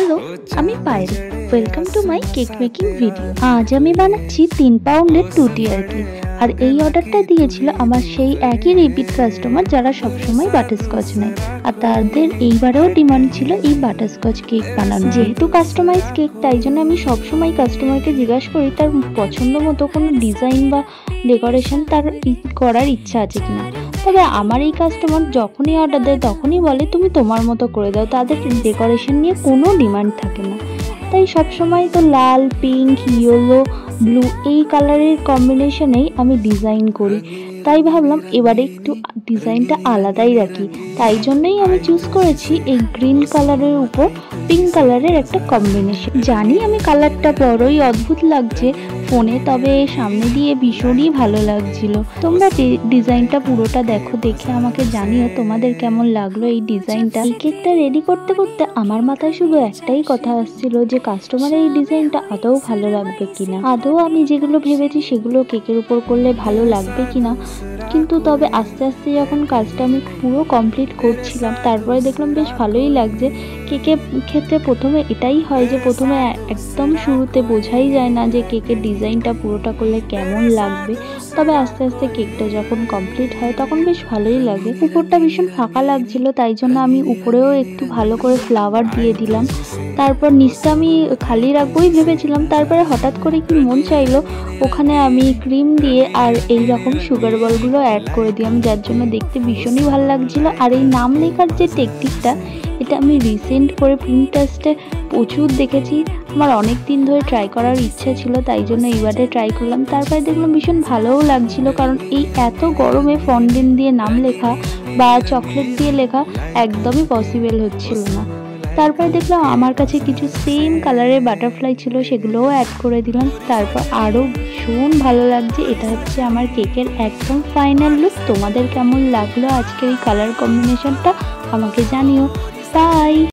Hello, আমি Payel. Welcome to my cake making video. আজ আমি বানাচ্ছি 3 পাউন্ডের টুটি আর কি। আর এই অর্ডারটা দিয়েছিল আমার সেই একই রিপিট কাস্টমার যারা সবসময় বাটারস্কচ নেয়। আর তাদের এইবারেও ডিমান্ড ছিল এই বাটারস্কচ কেক বানানো। যেহেতু কাস্টমাইজ কেক, তাই জন্য আমি সবসময় কাস্টমারকে জিজ্ঞাসা করি তার পছন্দ মতো কোনো ডিজাইন বা ডেকোরেশন তার করার ইচ্ছা আছে কিনা। তবে আমার এই কাস্টমার যখনই অর্ডার দেয় তখনই বলে তুমি তোমার মতো করে দাও, তাদের ডেকোরেশন নিয়ে কোনো ডিমান্ড থাকে না। তাই সবসময় তো লাল, পিঙ্ক, ইয়েলো, ব্লু এই কালারের কম্বিনেশনেই আমি ডিজাইন করি। তাই ভাবলাম এবারে একটু ডিজাইনটা আলাদাই রাখি। তাই জন্যই আমি চুজ করেছি এই গ্রিন কালারের উপর পিঙ্ক কালারের একটা কম্বিনেশন। জানি আমি কালারটা বড়ই অদ্ভুত লাগছে ফোনে, তবে সামনে দিয়ে ভীষণই ভালো লাগছিল। তোমরা ডিজাইনটা পুরোটা দেখো, দেখে আমাকে জানিও তোমাদের কেমন লাগলো এই ডিজাইনটা। এই কেকটা রেডি করতে করতে আমার মাথায় শুধু একটাই কথা আসছিল যে কাস্টমারের এই ডিজাইনটা আদৌ ভালো লাগবে কিনা, আদৌ আমি যেগুলো ভেবেছি সেগুলো কেকের উপর করলে ভালো লাগবে কিনা। কিন্তু তবে আস্তে আস্তে যখন কাজটা আমি পুরো কমপ্লিট করছিলাম, তারপরে দেখলাম বেশ ভালোই লাগছে। কেকের ক্ষেত্রে প্রথমে এটাই হয় যে প্রথমে একদম শুরুতে বোঝাই যায় না যে কেকের ডিজাইনটা পুরোটা করলে কেমন লাগবে। তবে আস্তে আস্তে কেকটা যখন কমপ্লিট হয় তখন বেশ ভালোই লাগে। উপরটা ভীষণ ফাঁকা লাগছিল, তাই জন্য আমি উপরেও একটু ভালো করে ফ্লাওয়ার দিয়ে দিলাম। তারপর নিচটা আমি খালি রাখবোই ভেবেছিলাম, তারপরে হঠাৎ করে কি মন চাইলো ওখানে আমি ক্রিম দিয়ে আর এই রকম সুগার বলগুলো অ্যাড করে দিলাম, যার জন্য দেখতে ভীষণই ভালো লাগছিলো। আর এই নাম লেখার যে টেকনিকটা, এটা আমি রিসেন্ট করে পিন্টারেস্টে প্রচুর দেখেছি। আমার অনেক দিন ধরে ট্রাই করার ইচ্ছা ছিল, তাই জন্য এইবারে ট্রাই করলাম। তারপরে দেখলাম ভীষণ ভালোও লাগছিল, কারণ এই এত গরমে ফন্ডেন্ট দিয়ে নাম লেখা বা চকলেট দিয়ে লেখা একদমই পসিবল হচ্ছিল না। তারপরে দেখলাম আমার কাছে কিছু সেম কালারের বাটারফ্লাই ছিল, সেগুলোও অ্যাড করে দিলাম। তারপর আরও ভীষণ ভালো লাগছে। এটা হচ্ছে আমার কেকের একদম ফাইনাল লুক। তোমাদের কেমন লাগলো আজকের এই কালার কম্বিনেশনটা আমাকে জানিও। বাই।